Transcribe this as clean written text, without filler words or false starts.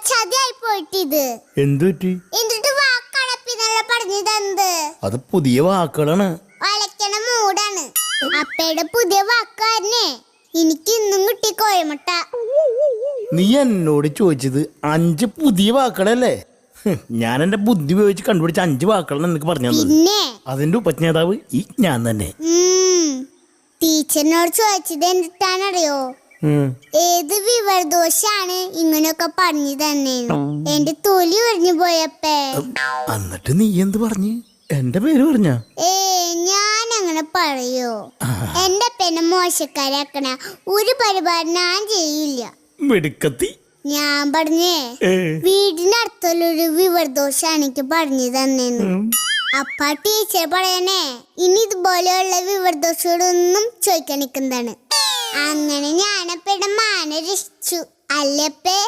ചതിയായി പോയിട്ടിത്. എന്തുപറ്റി? എന്നിട്ട് വാക്കടപ്പിന്നല്ല പറഞ്ഞു തന്നത്. അത് പുതിയ വാക്കുകളാണ്. വളയ്ക്കണ മൂടാണ്. അപ്പയുടെ പുതിയ വാക്കാരനെ എനിക്ക് ഇന്നും കിട്ടി കോയമുട്ട. നീ എന്നോട് ചോദിച്ചത് 5 പുതിയ വാക്കുകളല്ലേ? ഞാൻ എന്റെ ബുദ്ധി ഉപയോഗിച്ച് കണ്ടുപിടിച്ച 5 വാക്കുകളാണ് നിനക്ക് പറഞ്ഞു തന്നത്. പിന്നെ അതിന്റെ ഉപജ്ഞാതാവ് ഈ ഞാൻ തന്നെ. ടീച്ചറിനോട് ചോദിച്ചത് എന്നിട്ടാണറിയോ ഏത് വിവരദോഷാണ് ഇങ്ങനെയൊക്കെ പറഞ്ഞു തന്നെ. എന്റെ തൊലി ഒഴിഞ്ഞു പോയപ്പേ. എന്നിട്ട് നീ എന്ത് പറഞ്ഞു? എന്റെ പേര് പറഞ്ഞ? ഞാൻ അങ്ങനെ പറയോ? എന്റെ പെന്നെ മോശക്കാരാക്കണ ഒരു പരിപാടി ഞാൻ ചെയ്യില്ല. മിടുക്കത്തി. ഞാൻ പറഞ്ഞേ വീടിനടുത്തുള്ളൊരു വിവരദോഷാണ് എനിക്ക് പറഞ്ഞു തന്നേന്ന്. അപ്പ ടീച്ചർ പറയണേ ഇനി ഇതുപോലെയുള്ള വിവരദോഷങ്ങളൊന്നും ചോദിക്കാൻ നിൽക്കുന്നതാണ്. അങ്ങനെ ഞാനപ്പയുടെ മാന രക്ഷിച്ചു അല്ലപ്പേ.